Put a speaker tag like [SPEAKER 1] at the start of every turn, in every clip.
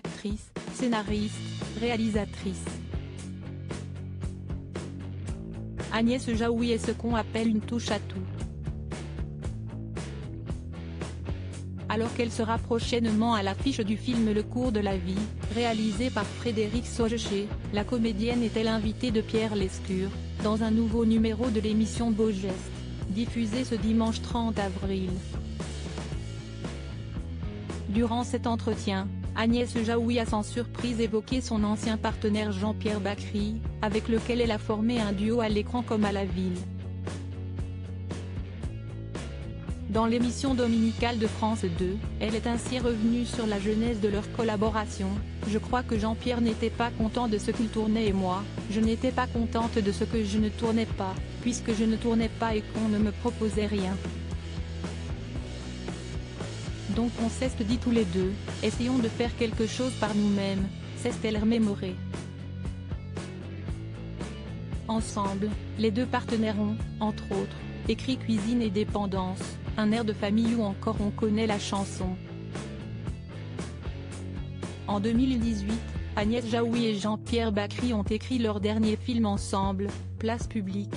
[SPEAKER 1] actrice, scénariste, réalisatrice. Agnès Jaoui est ce qu'on appelle une touche-à-tout. Alors qu'elle sera prochainement à l'affiche du film Le cours de la vie, réalisé par Frédéric Saugecher, la comédienne est-elle invitée de Pierre Lescure, dans un nouveau numéro de l'émission Beaux Gestes, diffusé ce dimanche 30 avril. Durant cet entretien, Agnès Jaoui a sans surprise évoqué son ancien partenaire Jean-Pierre Bacri, avec lequel elle a formé un duo à l'écran comme à la ville. Dans l'émission dominicale de France 2, elle est ainsi revenue sur la genèse de leur collaboration. Je crois que Jean-Pierre n'était pas content de ce qu'il tournait et moi, je n'étais pas contente de ce que je ne tournais pas, puisque je ne tournais pas et qu'on ne me proposait rien. Donc on s'est dit tous les deux, essayons de faire quelque chose par nous-mêmes, s'est-elle remémorée. Ensemble, les deux partenaires ont, entre autres, écrit Cuisine et dépendance, un air de famille ou encore On connaît la chanson. En 2018, Agnès Jaoui et Jean-Pierre Bacri ont écrit leur dernier film ensemble, Place publique.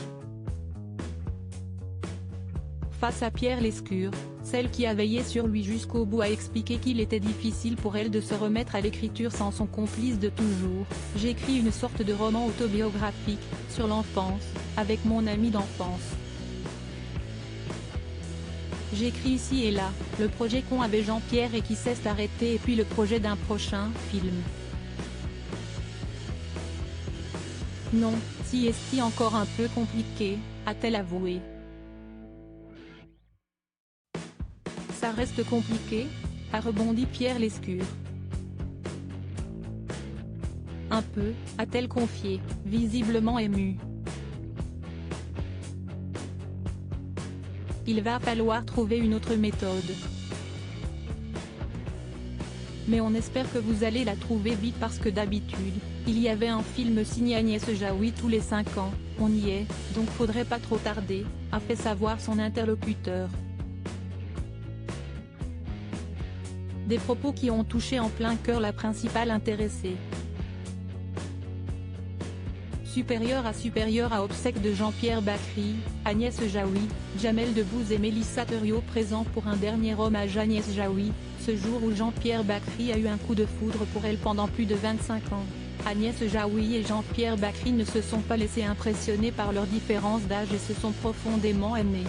[SPEAKER 1] Face à Pierre Lescure, celle qui a veillé sur lui jusqu'au bout a expliqué qu'il était difficile pour elle de se remettre à l'écriture sans son complice de toujours. J'écris une sorte de roman autobiographique, sur l'enfance, avec mon ami d'enfance. J'écris ici et là, le projet qu'ont avait Jean-Pierre et qui s'est arrêté et puis le projet d'un prochain film. Non, si est-ce encore un peu compliqué, a-t-elle avoué. Ça reste compliqué, a rebondi Pierre Lescure. Un peu, a-t-elle confié, visiblement émue. Il va falloir trouver une autre méthode. Mais on espère que vous allez la trouver vite parce que d'habitude, il y avait un film signé Agnès Jaoui tous les 5 ans, on y est, donc faudrait pas trop tarder, a fait savoir son interlocuteur. Des propos qui ont touché en plein cœur la principale intéressée. Supérieur à obsèques de Jean-Pierre Bacri, Agnès Jaoui, Jamel Debbouze et Mélissa Theriot présents pour un dernier hommage à Agnès Jaoui, ce jour où Jean-Pierre Bacri a eu un coup de foudre pour elle pendant plus de 25 ans. Agnès Jaoui et Jean-Pierre Bacri ne se sont pas laissés impressionner par leur différence d'âge et se sont profondément aimés.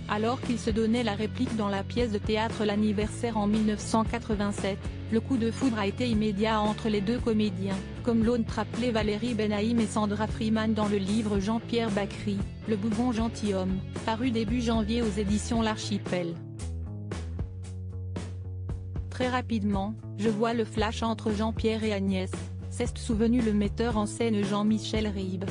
[SPEAKER 1] Alors qu'ils se donnaient la réplique dans la pièce de théâtre L'anniversaire en 1987, le coup de foudre a été immédiat entre les deux comédiens, comme l'ont rappelé Valérie Benaïm et Sandra Freeman dans le livre Jean-Pierre Bacri, Le Bougon gentilhomme, paru début janvier aux éditions L'Archipel. Très rapidement, je vois le flash entre Jean-Pierre et Agnès, s'est souvenu le metteur en scène Jean-Michel Ribes.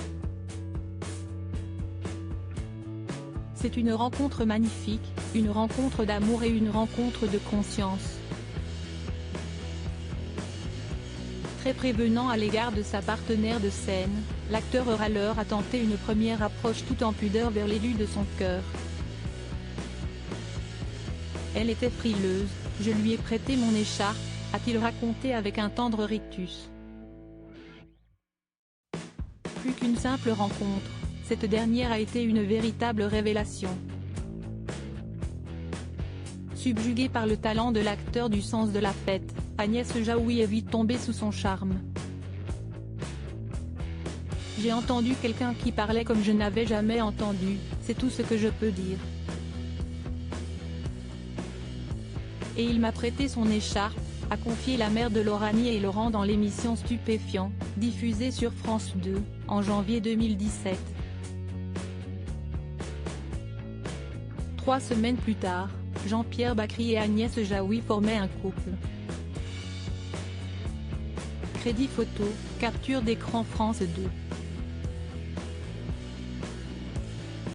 [SPEAKER 1] C'est une rencontre magnifique, une rencontre d'amour et une rencontre de conscience. Très prévenant à l'égard de sa partenaire de scène, l'acteur râleur a tenté une première approche tout en pudeur vers l'élu de son cœur. Elle était frileuse, je lui ai prêté mon écharpe, a-t-il raconté avec un tendre rictus. Plus qu'une simple rencontre, cette dernière a été une véritable révélation. Subjuguée par le talent de l'acteur du Sens de la fête, Agnès Jaoui est vite tombée sous son charme. J'ai entendu quelqu'un qui parlait comme je n'avais jamais entendu, c'est tout ce que je peux dire. Et il m'a prêté son écharpe, a confié la mère de Lauranie et Laurent dans l'émission Stupéfiant, diffusée sur France 2, en janvier 2017. 3 semaines plus tard, Jean-Pierre Bacri et Agnès Jaoui formaient un couple. Crédit photo, capture d'écran France 2.